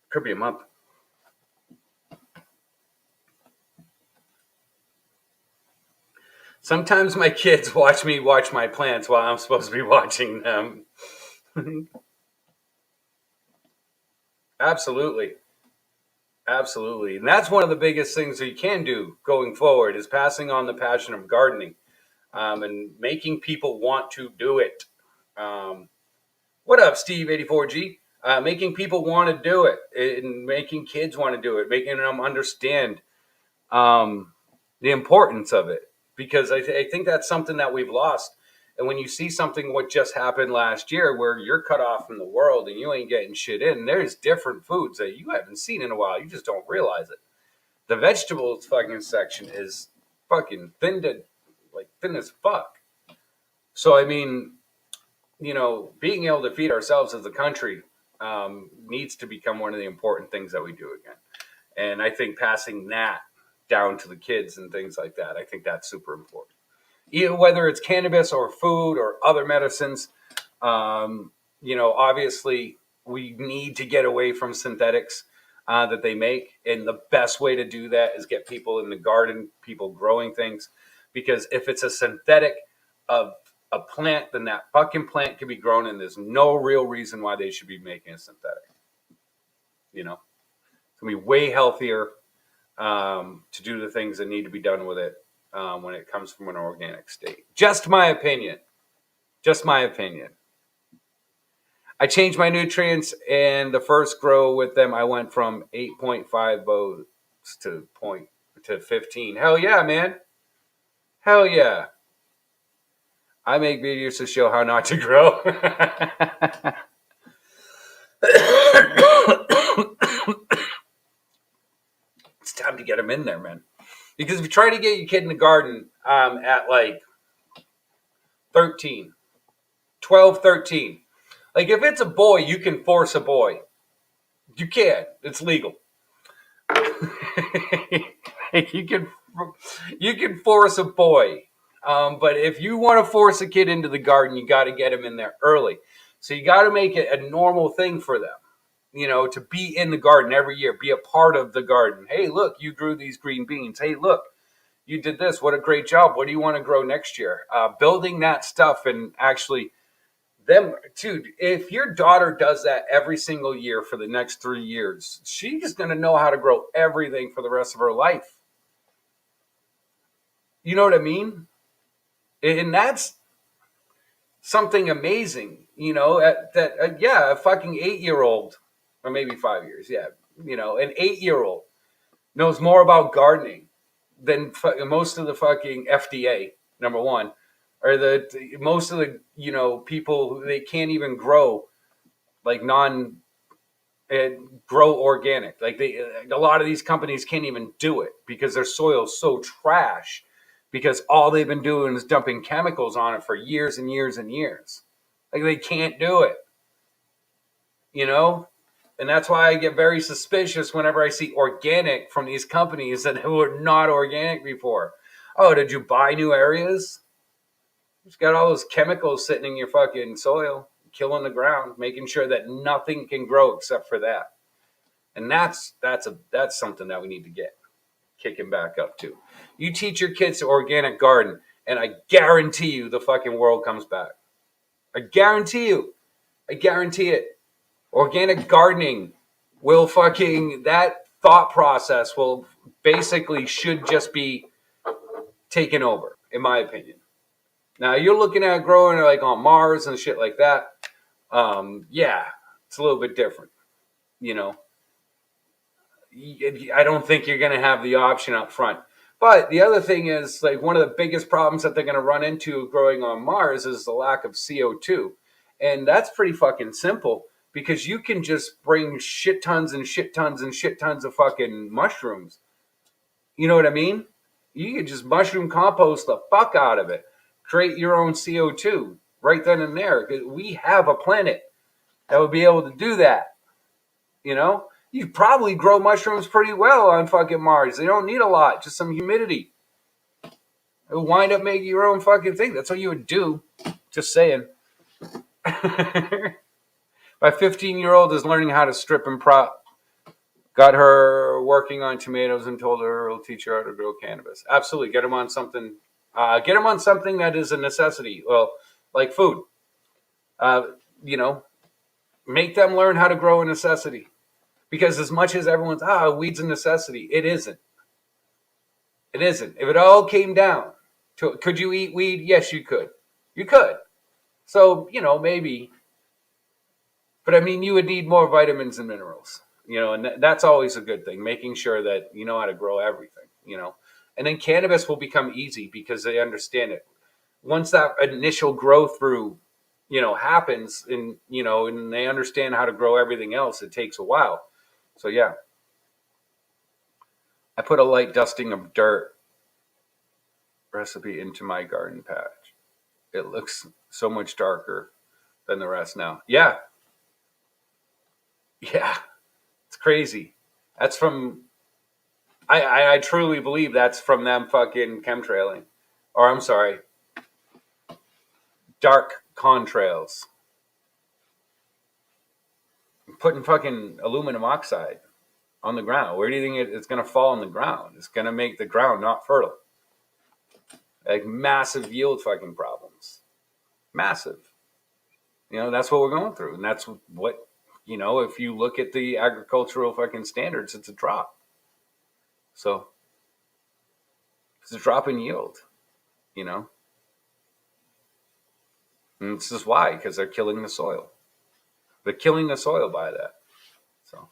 Could be a month. Sometimes my kids watch me watch my plants while I'm supposed to be watching them. Absolutely. Absolutely. And that's one of the biggest things that you can do going forward is passing on the passion of gardening, and making people want to do it. Um, what up, Steve84G? Making people want to do it and making kids want to do it, making them understand um, the importance of it. Because I think that's something that we've lost. And when you see something what just happened last year where you're cut off from the world and you ain't getting shit in, there's different foods that you haven't seen in a while. You just don't realize it. The vegetables fucking section is fucking thin as fuck. So I mean, being able to feed ourselves as a country needs to become one of the important things that we do again. And I think passing that down to the kids and things like that, I think that's super important. Either whether it's cannabis or food or other medicines, obviously we need to get away from synthetics that they make. And the best way to do that is get people in the garden, people growing things. Because if it's a synthetic of a plant, then that fucking plant can be grown and there's no real reason why they should be making a synthetic. It's going to be way healthier to do the things that need to be done with it when it comes from an organic state. Just my opinion. Just my opinion. I changed my nutrients, and the first grow with them, I went from 8.5 bows to 15. Hell yeah, man. Hell yeah. I make videos to show how not to grow. It's time to get them in there, man. Because if you try to get your kid in the garden at like 13, 12, 13, like if it's a boy, you can force a boy. You can. It's legal. you can force a boy. But if you want to force a kid into the garden, you got to get him in there early. So you got to make it a normal thing for them, to be in the garden every year, be a part of the garden. Hey, look, you grew these green beans. Hey, look, you did this. What a great job. What do you want to grow next year? Building that stuff and actually them, dude, if your daughter does that every single year for the next 3 years, she's going to know how to grow everything for the rest of her life. You know what I mean? And that's something amazing, yeah, a fucking 8-year-old, or maybe 5 years, yeah, an 8-year-old knows more about gardening than most of the fucking FDA, number one, or most of the, people who they can't even grow like grow organic. Like a lot of these companies can't even do it because their soil's so trash because all they've been doing is dumping chemicals on it for years and years and years. Like they can't do it, you know? And that's why I get very suspicious whenever I see organic from these companies that were not organic before. Oh, did you buy new areas? You've got all those chemicals sitting in your fucking soil, killing the ground, making sure that nothing can grow except for that. And that's something that we need to get kicking back up to. You teach your kids to organic garden, and I guarantee you the fucking world comes back. I guarantee you. I guarantee it. Organic gardening will that thought process will basically should just be taken over, in my opinion. Now you're looking at growing like on Mars and shit like that. Yeah, it's a little bit different, you know. I don't think you're going to have the option up front. But the other thing is, like, one of the biggest problems that they're going to run into growing on Mars is the lack of CO2. And that's pretty fucking simple because you can just bring shit tons and shit tons and shit tons of fucking mushrooms. You know what I mean? You can just mushroom compost the fuck out of it. Create your own CO2 right then and there. We have a planet that would be able to do that. You know? You probably grow mushrooms pretty well on fucking Mars. They don't need a lot, just some humidity. It'll wind up making your own fucking thing. That's what you would do. Just saying. My 15-year-old is learning how to strip and prop. Got her working on tomatoes and told her it'll teach her how to grow cannabis. Absolutely. Get them on something. Get them on something that is a necessity. Well, like food. Make them learn how to grow a necessity. Because as much as everyone's, weed's a necessity, it isn't. It isn't. If it all came down to, could you eat weed? Yes, you could. You could. So, maybe. But I mean, you would need more vitamins and minerals, and that's always a good thing, making sure that you know how to grow everything, And then cannabis will become easy because they understand it. Once that initial growth through, happens and they understand how to grow everything else, it takes a while. So, yeah. I put a light dusting of dirt recipe into my garden patch. It looks so much darker than the rest now. Yeah. Yeah. It's crazy. That's from, I truly believe that's from them fucking chemtrailing. Or I'm sorry, dark contrails. Putting fucking aluminum oxide on the ground. Where do you think it's going to fall on the ground? It's going to make the ground not fertile. Like massive yield fucking problems. Massive. That's what we're going through. And that's what, if you look at the agricultural fucking standards, it's a drop. So it's a drop in yield, And this is why, because they're killing the soil. They're killing the soil by that. So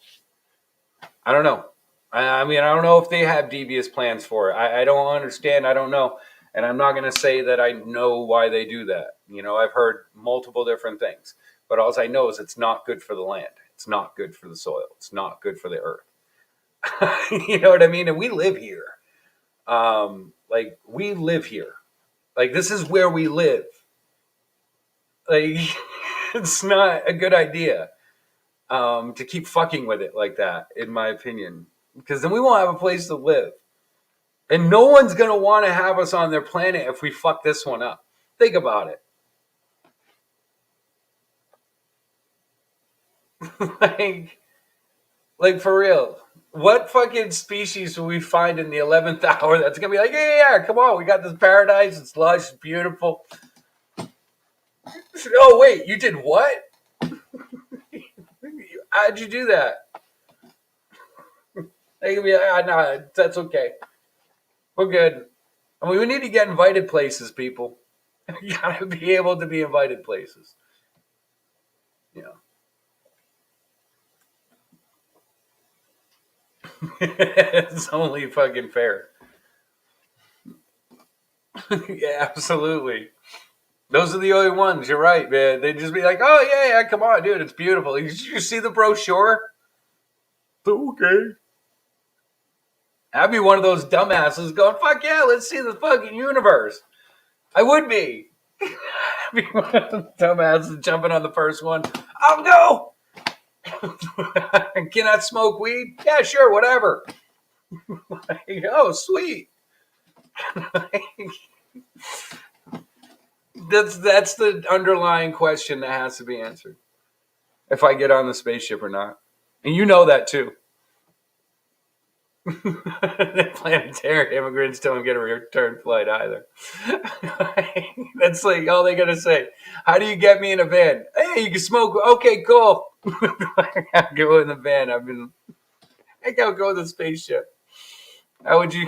I don't know. I mean, I don't know if they have devious plans for it. I don't understand. I don't know. And I'm not going to say that I know why they do that. I've heard multiple different things. But all I know is it's not good for the land. It's not good for the soil. It's not good for the earth. You know what I mean? And we live here. We live here. Like, this is where we live. Like, it's not a good idea to keep fucking with it like that, in my opinion. Because then we won't have a place to live. And no one's going to want to have us on their planet if we fuck this one up. Think about it. like for real. What fucking species will we find in the 11th hour that's going to be like, yeah, come on, we got this paradise, it's lush, it's beautiful. Oh, wait, you did what? How'd you do that? They can be like, no, that's okay. We're good. I mean, we need to get invited places, people. You gotta be able to be invited places. You know. It's only fucking fair. Yeah, absolutely. Those are the only ones. You're right, man. They just be like, "Oh yeah, come on, dude, it's beautiful." Did you see the brochure? Okay. I'd be one of those dumbasses going, "Fuck yeah, let's see the fucking universe." I would be. I'd be one of those dumbasses jumping on the first one. I'll go. Can I smoke weed? Yeah, sure, whatever. Oh, sweet. That's the underlying question that has to be answered. If I get on the spaceship or not. And you know that too. The planetary immigrants don't get a return flight either. That's like all they gotta say. How do you get me in a van? Hey, you can smoke. Okay, cool. I go in the van. I gotta go in the spaceship. How would you?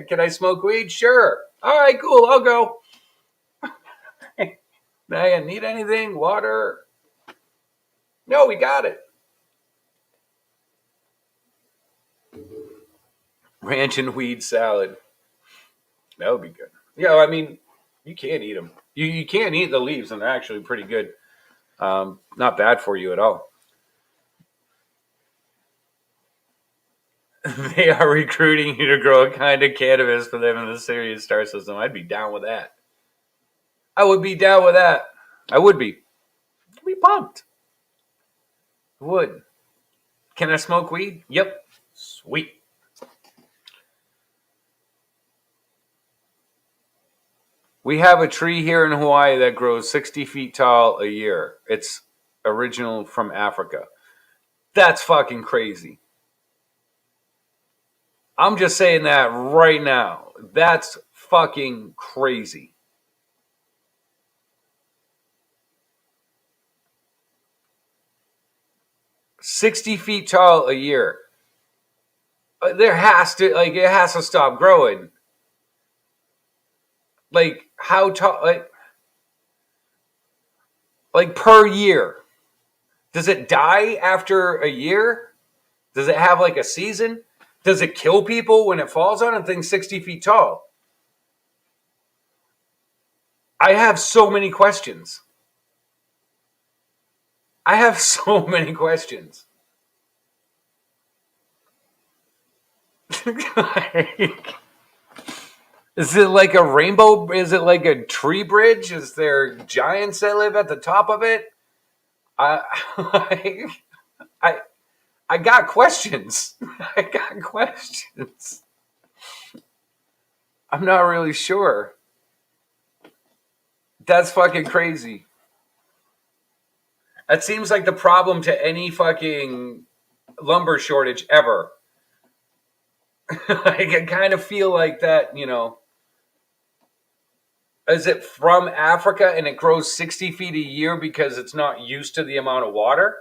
Can I smoke weed? Sure. All right, cool. I'll go. I need anything? Water? No, we got it. Ranch and weed salad. That would be good. Yeah, I mean, you can't eat them. You can't eat the leaves, and they're actually pretty good. Not bad for you at all. They are recruiting you to grow a kind of cannabis for them in the Sirius star system. I'd be down with that. I would be down with that. I would be. I'd be pumped. Would. Can I smoke weed? Yep. Sweet. We have a tree here in Hawaii that grows 60 feet tall a year. It's original from Africa. That's fucking crazy. I'm just saying that right now. That's fucking crazy. $60 feet tall a year. There has to it has to stop growing. Like how tall? Like per year. Does it die after a year? Does it have like a season? Does it kill people when it falls on a thing 60 feet tall? I have so many questions. I have so many questions. Is it like a rainbow? Is it like a tree bridge? Is there giants that live at the top of it? I, I, I got questions. I got questions. I'm not really sure. That's fucking crazy. That seems like the problem to any fucking lumber shortage ever. I kind of feel like that, Is it from Africa and it grows 60 feet a year because it's not used to the amount of water?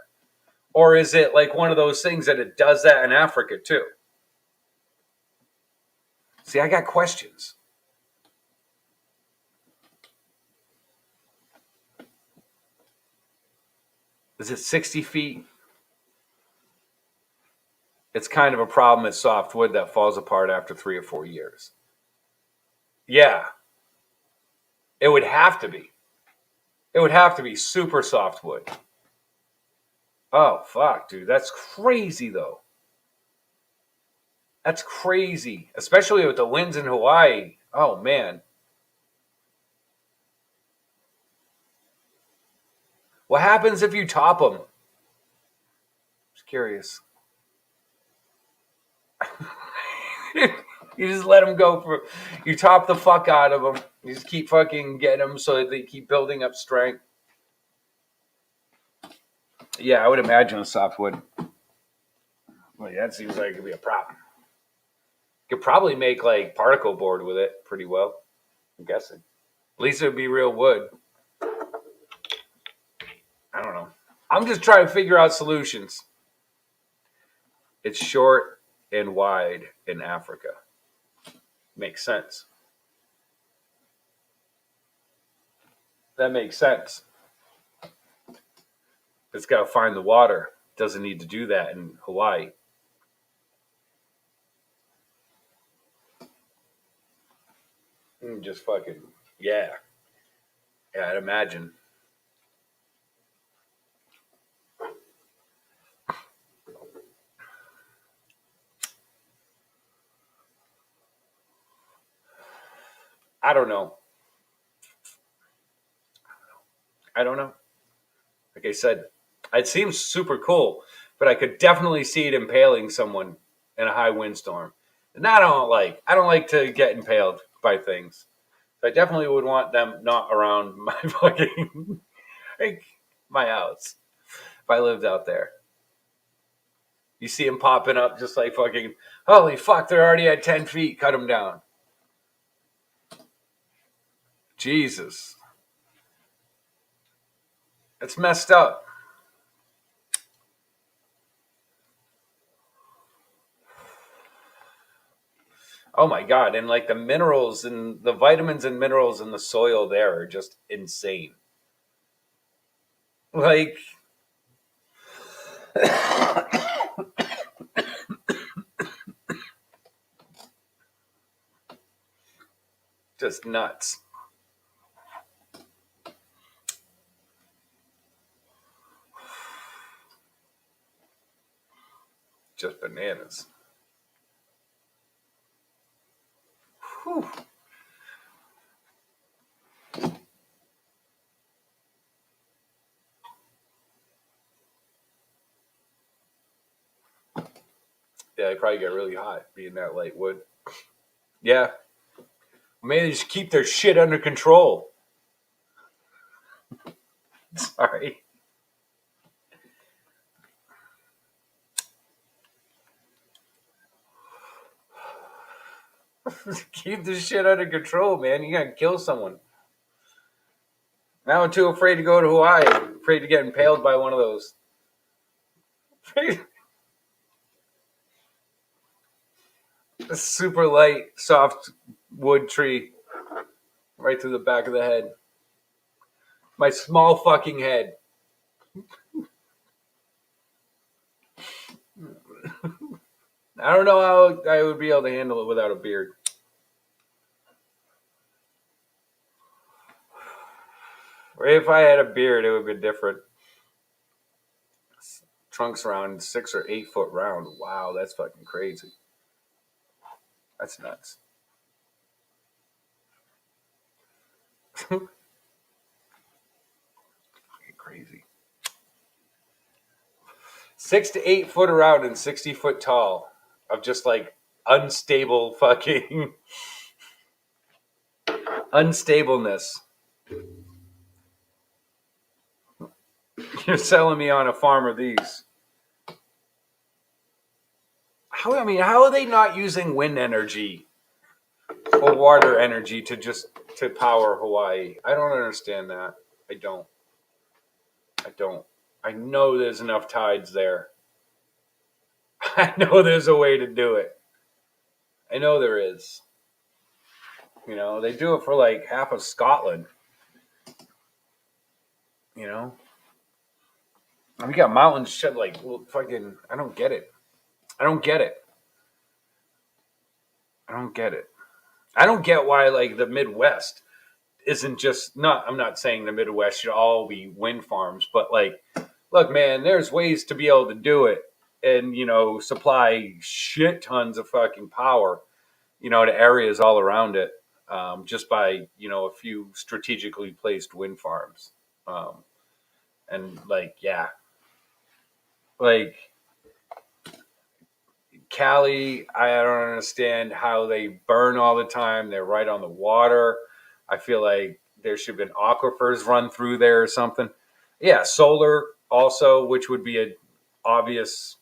Or is it like one of those things that it does that in Africa too? See, I got questions. Is it 60 feet? It's kind of a problem. It's soft wood that falls apart after 3 or 4 years. Yeah, it would have to be. It would have to be super softwood. Oh, fuck, dude. That's crazy, though. That's crazy. Especially with the winds in Hawaii. Oh, man. What happens if you top them? Just curious. You just let them go you top the fuck out of them. You just keep fucking getting them so that they keep building up strength. Yeah, I would imagine a softwood. Well, yeah, that seems like it could be a problem. Could probably make like particle board with it pretty well. I'm guessing. At least it would be real wood. I don't know. I'm just trying to figure out solutions. It's short and wide in Africa. Makes sense. That makes sense. It's got to find the water. Doesn't need to do that in Hawaii. Just fucking, yeah. Yeah, I'd imagine. I don't know. I don't know. Like I said, it seems super cool, but I could definitely see it impaling someone in a high windstorm. And I don't like. I don't like to get impaled by things. So I definitely would want them not around my fucking like my house if I lived out there. You see them popping up just like fucking. Holy fuck! They're already at 10 feet. Cut them down. Jesus, it's messed up. Oh my god! And like the minerals and the vitamins and minerals in the soil there are just insane. Like just nuts. Just bananas. Whew. Yeah, they probably get really hot being that light wood. Yeah. Maybe they just keep their shit under control. Sorry. Keep this shit under control, man. You gotta kill someone. Now I'm too afraid to go to Hawaii. Afraid to get impaled by one of those. A super light, soft wood tree right through the back of the head. My small fucking head. I don't know how I would be able to handle it without a beard. Or if I had a beard, it would be different. Trunk's around 6 or 8 foot round. Wow, that's fucking crazy. That's nuts. Crazy. 6 to 8 foot around and 60 foot tall of just like unstable fucking unstableness. You're selling me on a farm of these. How are they not using wind energy or water energy to power Hawaii? I don't understand that. I don't. I don't. I know there's enough tides there. I know there's a way to do it. I know there is. You know, they do it for like half of Scotland. You know, and we got mountains shit like fucking. I don't get it. I don't get it. I don't get it. I don't get why like the Midwest isn't just not. I'm not saying the Midwest should all be wind farms, but like, look, man, there's ways to be able to do it and supply shit tons of fucking power, to areas all around it, just by a few strategically placed wind farms, and like yeah, like Cali, I don't understand how they burn all the time. They're right on the water. I feel like there should have been aquifers run through there or something. Yeah, solar also, which would be a obvious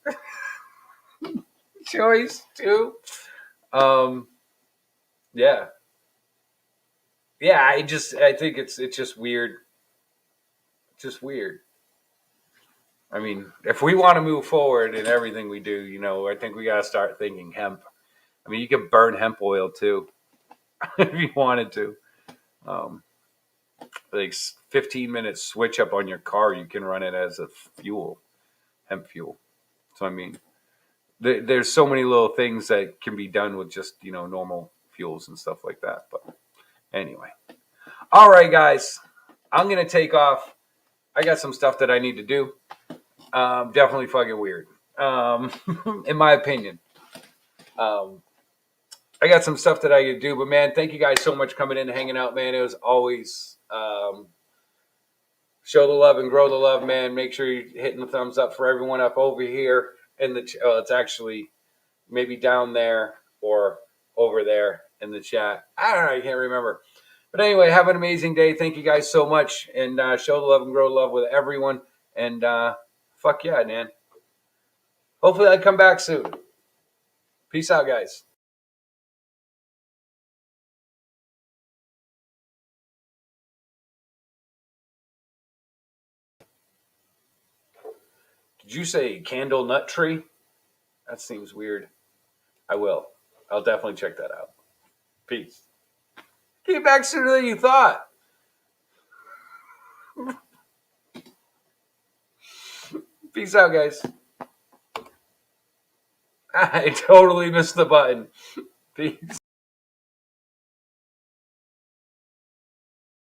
choice too. Um, yeah, yeah. I think it's just weird. Just weird. I mean, if we want to move forward in everything we do, I think we got to start thinking hemp. I mean, you can burn hemp oil too if you wanted to. Um, like 15 minutes switch up on your car, you can run it as a fuel, hemp fuel. So I mean, there's so many little things that can be done with just normal fuels and stuff like that. But anyway, all right, guys, I'm gonna take off. I got some stuff that I need to do. Definitely fucking weird, in my opinion. Um, I got some stuff that I could do, but man, thank you guys so much for coming in and hanging out, man. It was always show the love and grow the love, man. Make sure you're hitting the thumbs up for everyone up over here in the. It's actually maybe down there or over there in the chat. I don't know. I can't remember. But anyway, have an amazing day. Thank you guys so much, and show the love and grow the love with everyone. And fuck yeah, man. Hopefully, I come back soon. Peace out, guys. Did you say candle nut tree? That seems weird. I will. I'll definitely check that out. Peace. Came back sooner than you thought. Peace out, guys. I totally missed the button. Peace.